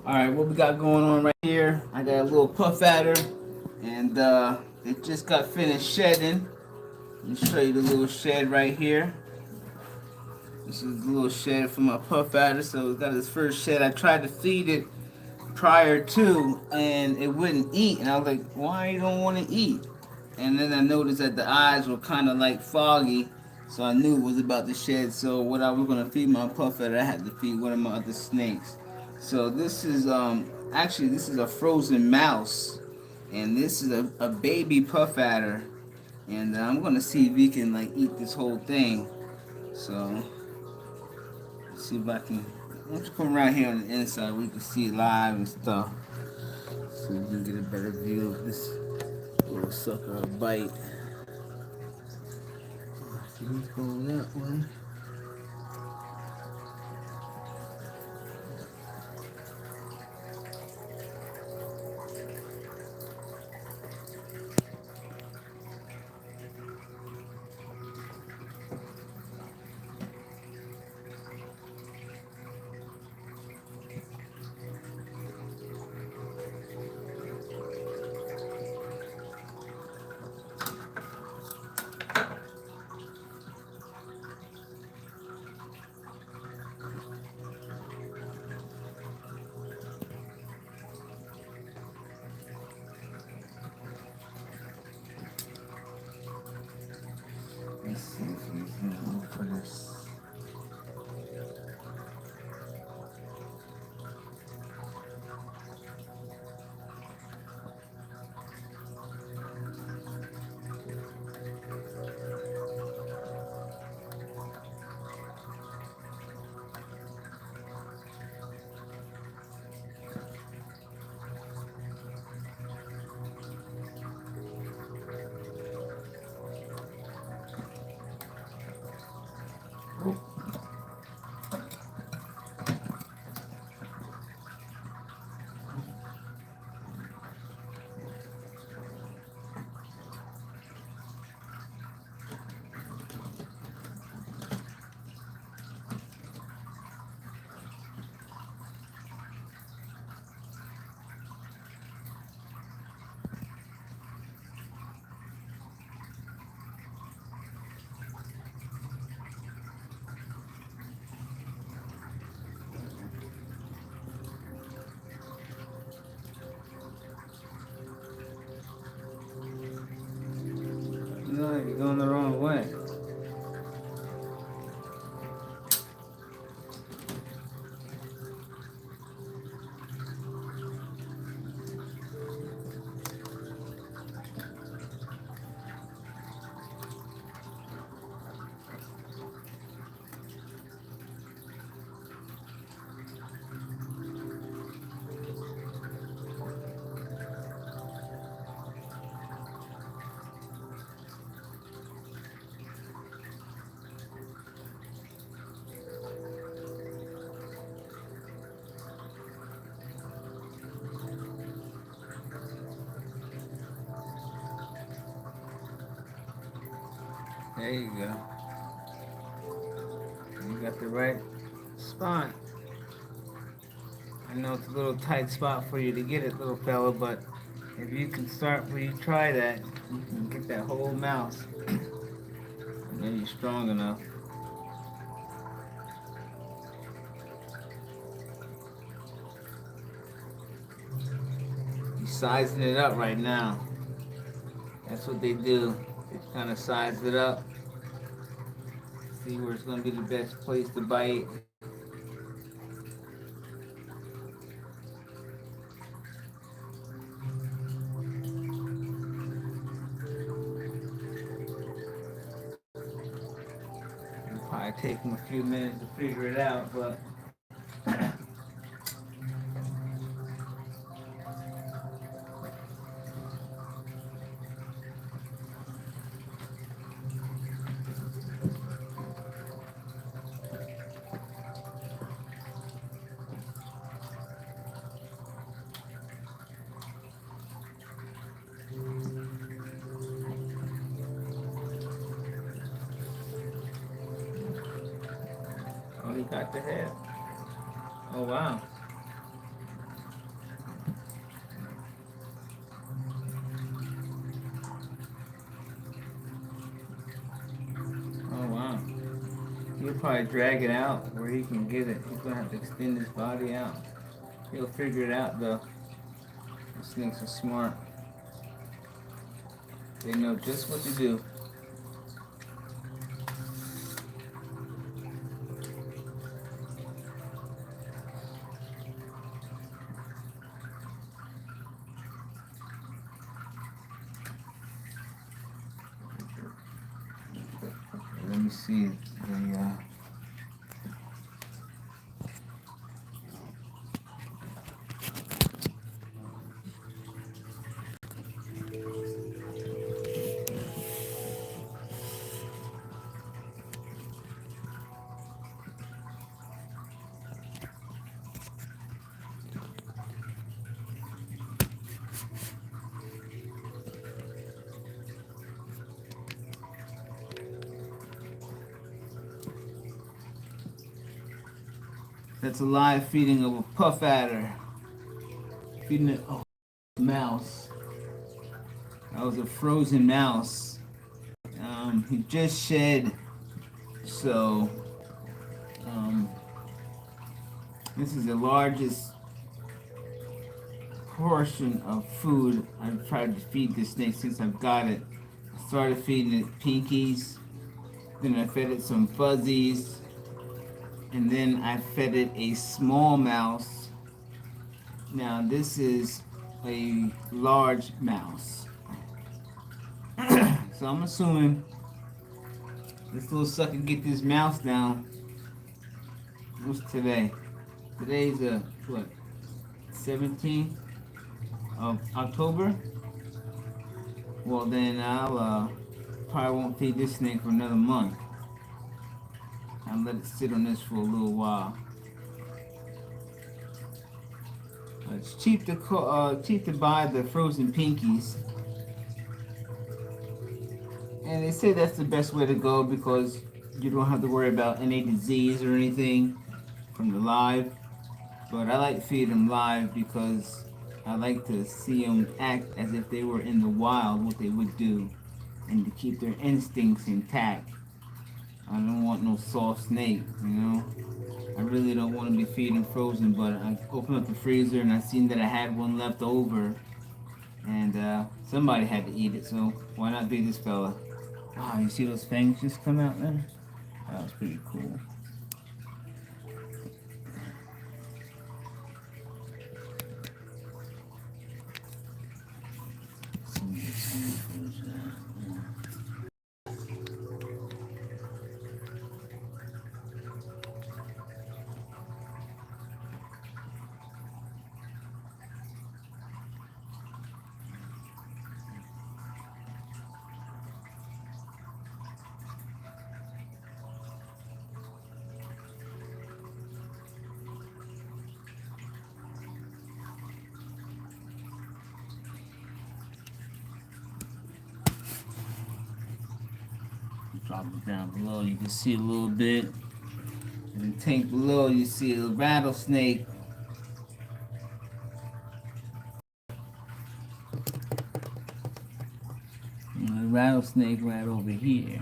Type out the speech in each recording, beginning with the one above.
All right, what we got going on right here? I got a little puff adder, and it just got finished shedding. Let me show you the little shed right here. This is the little shed for my puff adder. So it got its first shed. I tried to feed it prior to, and it wouldn't eat. And I was like, why you don't want to eat? And then I noticed that the eyes were kind of like foggy, so I knew it was about to shed. So what I was gonna feed my puff adder, I had to feed one of my other snakes. So this is actually this is a frozen mouse, and this is a baby puff adder, and I'm gonna see if we can like eat this whole thing. So let's see if I can. Let's come around here on the inside where you can see it live and stuff. So we can get a better view of this little sucker a bite. See, he's going that way. Let's see if we can look for this. No, you're going the wrong way. There you go. You got the right spot. I know it's a little tight spot for you to get it, little fella, but if you can start where you try that, you can get that whole mouse. And then you're strong enough. You're sizing it up right now. That's what they do. They kind of size it up, see where it's going to be the best place to bite. It'll probably take them a few minutes to figure it out, but oh, he got the head. Oh, wow. He'll probably drag it out where he can get it. He's gonna have to extend his body out. He'll figure it out though. The snakes are smart. They know just what to do. Let me see the That's a live feeding of a puff adder. Feeding it a mouse. That was a frozen mouse. He just shed, so this is the largest portion of food I've tried to feed this snake since I've got it. I started feeding it pinkies, then I fed it some fuzzies, and then I fed it a small mouse. Now this is a large mouse. So I'm assuming this little sucker get this mouse down. What's today? Today's what? 17th of October? Well then I'll probably won't feed this snake for another month. I'll let it sit on this for a little while. It's cheap to buy the frozen pinkies, and they say that's the best way to go because you don't have to worry about any disease or anything from the live. But I like feeding them live because I like to see them act as if they were in the wild, what they would do, and to keep their instincts intact. I don't want no soft snake, you know. I really don't want to be feeding frozen, but I opened up the freezer and I seen that I had one left over, and somebody had to eat it, so why not be this fella? Ah, you see those fangs just come out there? That was pretty cool. Drop it down below, you can see a little bit. In the tank below, you see a rattlesnake. And a rattlesnake right over here.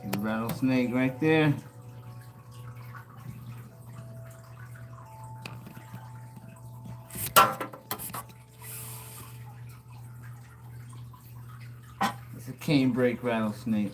See the rattlesnake right there. It's a canebrake rattlesnake.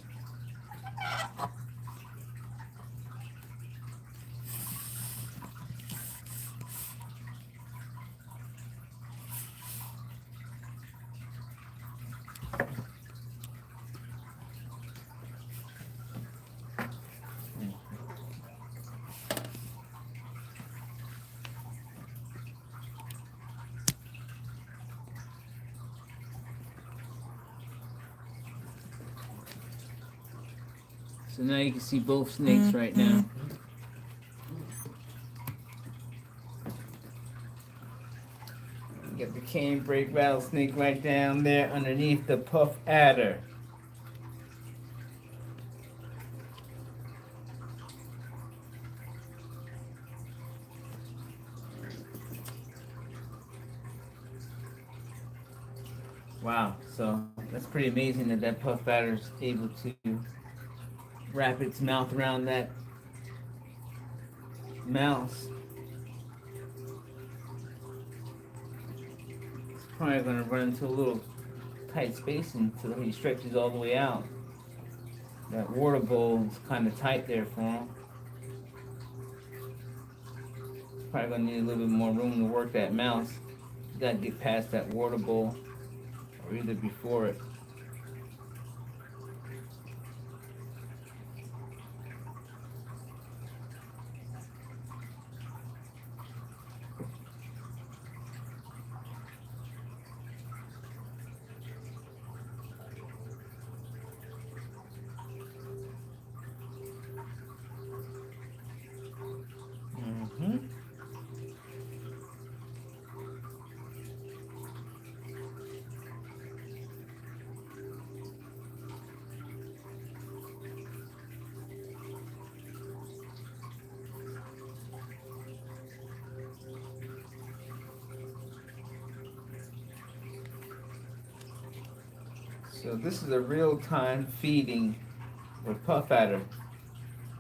So now you can see both snakes right now. You got the canebrake rattlesnake right down there underneath the puff adder. Wow, so that's pretty amazing that that puff adder is able to wrap its mouth around that mouse. It's probably gonna run into a little tight space until he stretches all the way out. That water bowl is kind of tight there for him. Probably gonna need a little bit more room to work that mouse. You gotta get past that water bowl, or either before it. Mm-hmm. So this is a real-time feeding of puff adder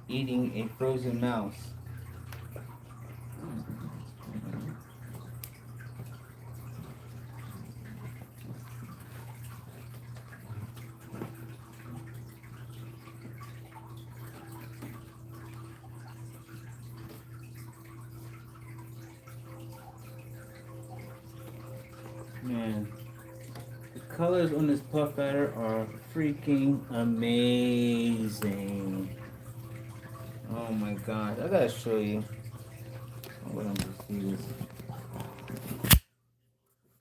eating a frozen mouse. Man, the colors on this puff adder are freaking amazing. Oh my gosh, I gotta show you. What I'm gonna see this.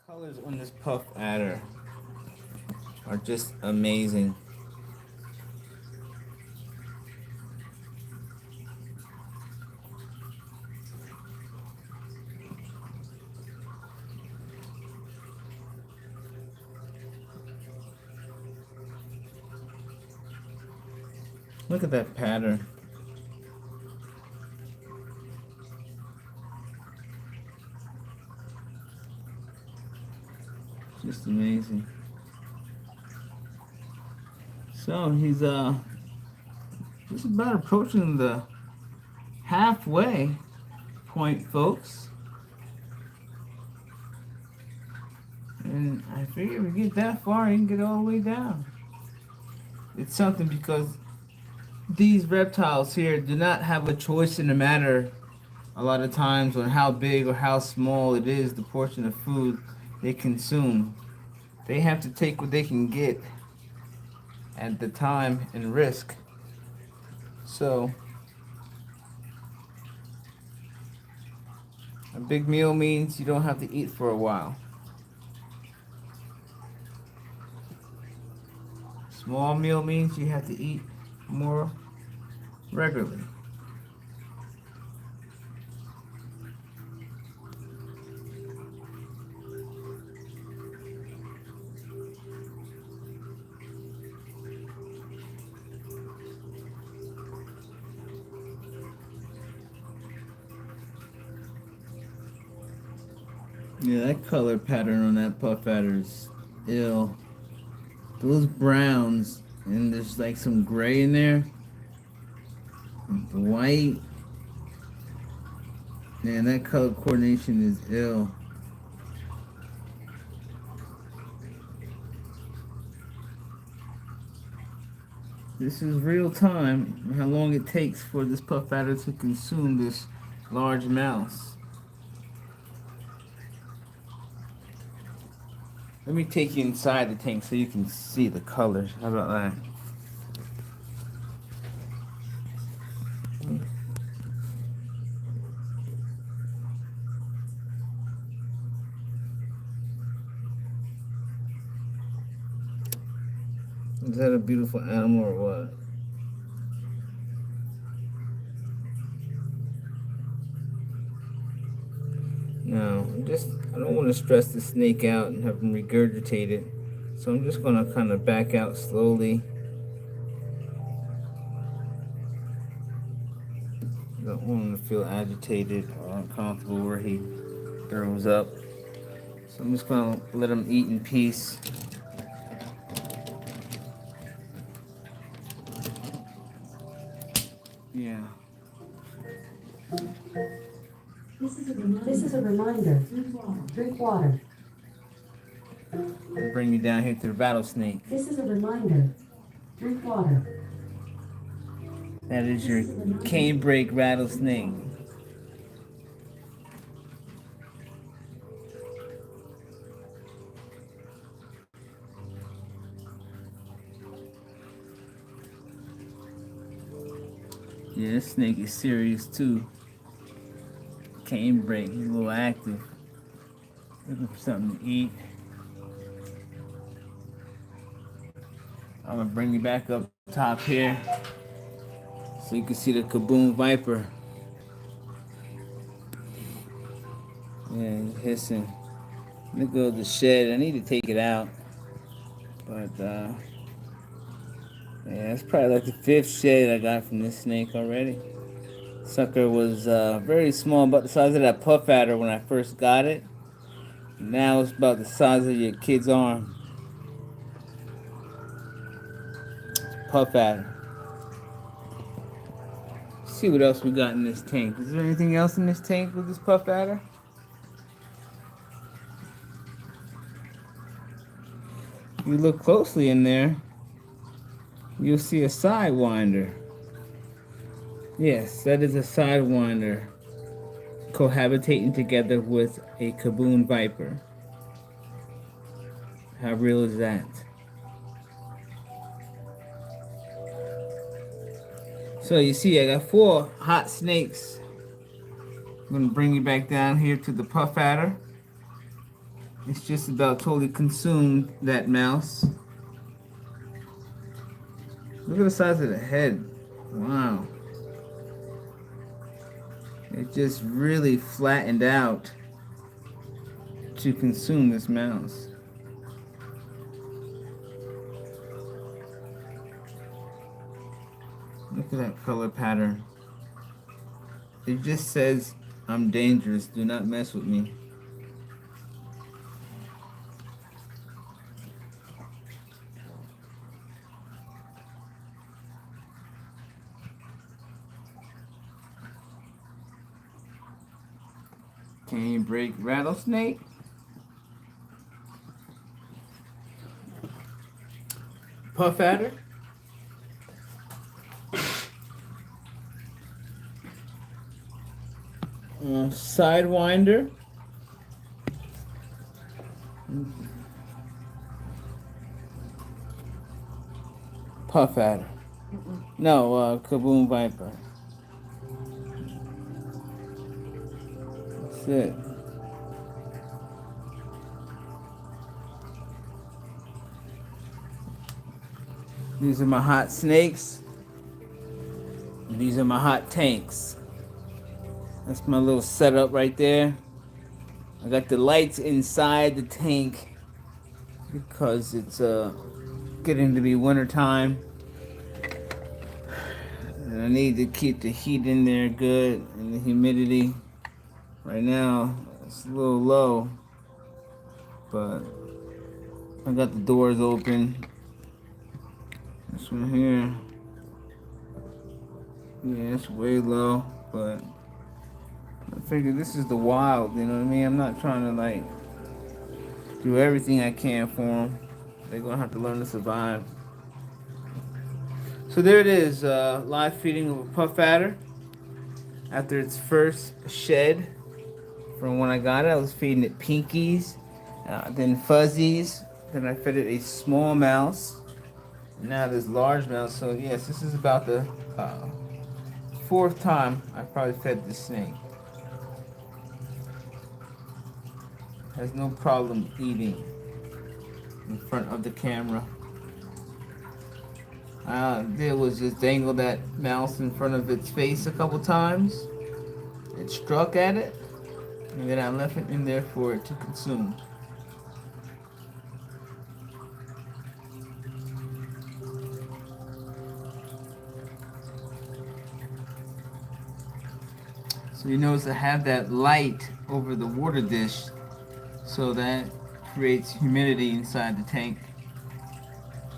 Colors on this puff adder are just amazing. Look at that pattern. Just amazing. So he's just about approaching the halfway point, folks. And I figure if we get that far, you can get all the way down. It's something because these reptiles here do not have a choice in the matter a lot of times on how big or how small it is the portion of food they consume. They have to take what they can get at the time and risk. So a big meal means you don't have to eat for a while. Small meal means you have to eat more regularly. Yeah, that color pattern on that puff adder is ill. Those browns, and there's like some gray in there. White. Man, that color coordination is ill. This is real time, how long it takes for this puff adder to consume this large mouse. Let me take you inside the tank so you can see the colors. How about that? Is that a beautiful animal or what? Now, I don't want to stress the snake out and have him regurgitate it. So I'm just going to kind of back out slowly. I don't want him to feel agitated or uncomfortable where he throws up. So I'm just going to let him eat in peace. reminder. Drink water. I'll bring you down here to the rattlesnake. This is a reminder. Drink water. That is your canebrake rattlesnake. Yeah, this snake is serious too. Canebrake, he's a little active. Looking for something to eat. I'm gonna bring you back up top here so you can see the Kaboom Viper. Yeah, he's hissing. Let me go to the shed. I need to take it out. But yeah, it's probably like the 5th shed I got from this snake already. Sucker was very small, about the size of that puff adder when I first got it. Now it's about the size of your kid's arm. Puff adder. See what else we got in this tank. Is there anything else in this tank with this puff adder? If you look closely in there, you'll see a sidewinder. Yes, that is a sidewinder cohabitating together with a Kaboom Viper. How real is that? So you see, I got 4 hot snakes. I'm gonna bring you back down here to the puff adder. It's just about totally consumed that mouse. Look at the size of the head. Wow. It just really flattened out to consume this mouse. Look at that color pattern. It just says, I'm dangerous, do not mess with me. Canebrake rattlesnake. Puff adder. Sidewinder. Puff adder. No, Kaboom Viper. That's it. These are my hot snakes. And these are my hot tanks. That's my little setup right there. I got the lights inside the tank because it's getting to be winter time. And I need to keep the heat in there good and the humidity. Right now it's a little low, but I got the doors open. This one here, yeah, it's way low, but I figure this is the wild, you know what I mean? I'm not trying to like do everything I can for them. They're gonna have to learn to survive. So there it is, live feeding of a puff adder after its first shed. From when I got it, I was feeding it pinkies, then fuzzies, then I fed it a small mouse. Now this large mouse. So yes, this is about the 4th time I probably fed this snake. Has no problem eating in front of the camera. Did was just dangle that mouse in front of its face a couple times. It struck at it, and then I left it in there for it to consume. So you notice I have that light over the water dish, so that creates humidity inside the tank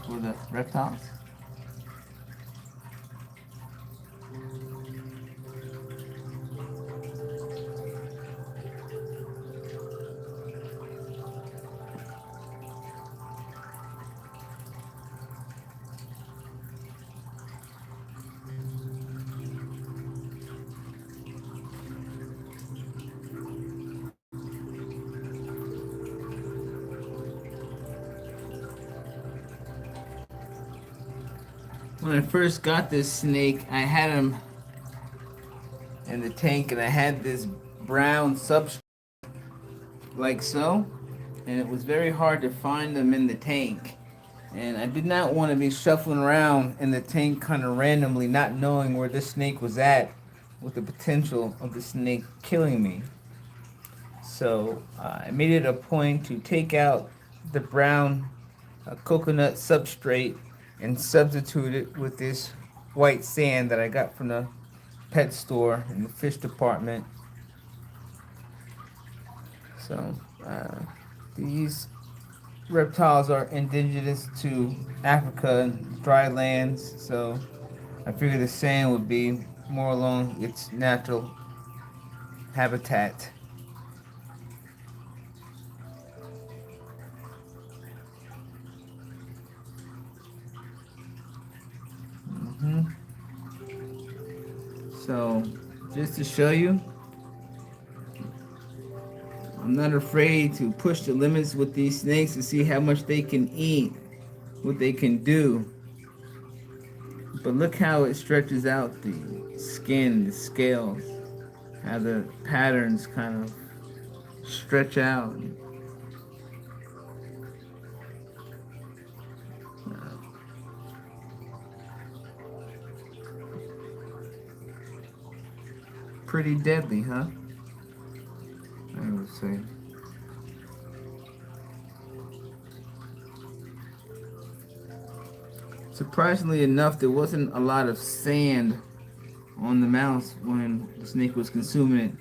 for the reptiles. When I first got this snake, I had him in the tank, and I had this brown substrate like so, and it was very hard to find them in the tank. And I did not want to be shuffling around in the tank kind of randomly, not knowing where this snake was at, with the potential of the snake killing me. So I made it a point to take out the brown coconut substrate and substitute it with this white sand that I got from the pet store in the fish department. So these reptiles are indigenous to Africa and dry lands, so I figured the sand would be more along its natural habitat. hmm So, just to show you, I'm not afraid to push the limits with these snakes to see how much they can eat, what they can do. But look how it stretches out the skin, the scales, how the patterns kind of stretch out. Pretty deadly, huh? I would say. Surprisingly enough, there wasn't a lot of sand on the mouse when the snake was consuming it.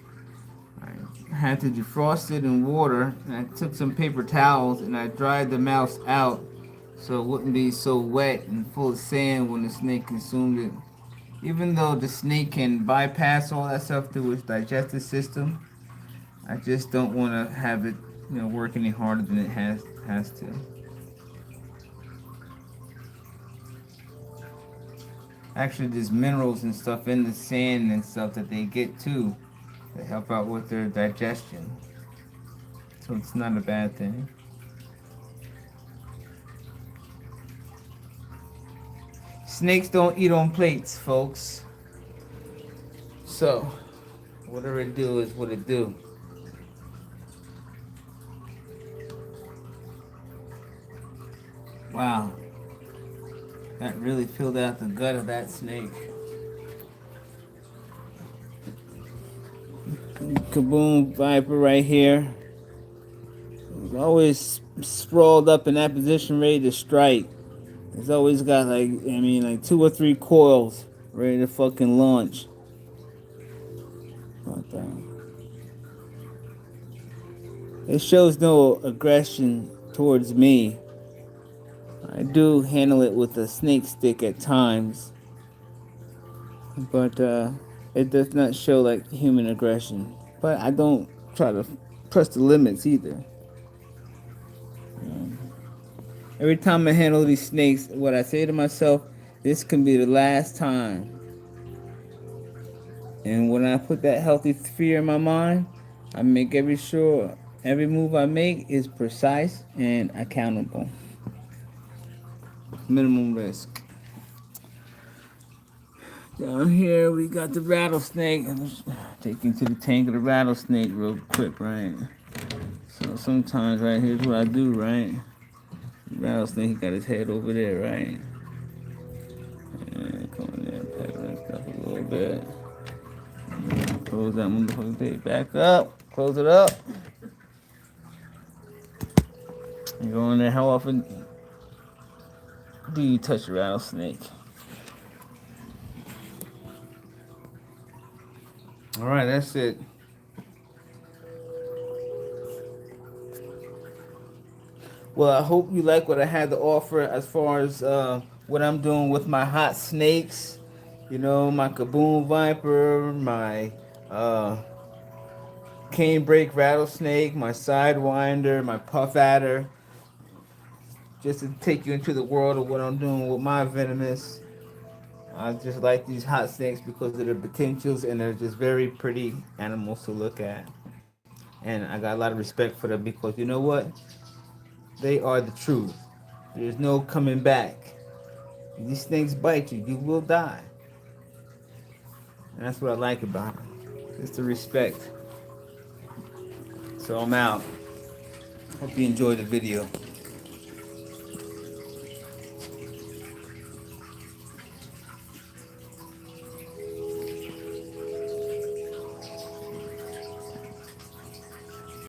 I had to defrost it in water, and I took some paper towels and I dried the mouse out so it wouldn't be so wet and full of sand when the snake consumed it. Even though the snake can bypass all that stuff through its digestive system, I just don't want to have it, work any harder than it has to. Actually, there's minerals and stuff in the sand and stuff that they get too that help out with their digestion. So it's not a bad thing. Snakes don't eat on plates, folks. So, whatever it do is what it do. Wow. That really filled out the gut of that snake. Kaboom viper right here. It's always sprawled up in that position ready to strike. It's always got like 2 or 3 coils ready to fucking launch. But, it shows no aggression towards me. I do handle it with a snake stick at times, but it does not show like human aggression. But I don't try to press the limits either. Every time I handle these snakes, what I say to myself, this can be the last time. And when I put that healthy fear in my mind, I make every move I make is precise and accountable. Minimum risk. Down here we got the rattlesnake. I'm just taking to the tank of the rattlesnake real quick, right? So sometimes right here's what I do, right? The rattlesnake, he got his head over there, right? And come in there, pet that stuff a little bit. Close that motherfucking tape back up. Close it up. You go in there, how often do you touch a rattlesnake? Alright, that's it. Well, I hope you like what I had to offer as far as what I'm doing with my hot snakes. My Kaboom viper, my canebrake rattlesnake, my sidewinder, my puff adder. Just to take you into the world of what I'm doing with my venomous. I just like these hot snakes because of their potentials, and they're just very pretty animals to look at. And I got a lot of respect for them because you know what? They are the truth. There's no coming back. These things bite you, you will die. And that's what I like about them. It's the respect. So I'm out. Hope you enjoyed the video.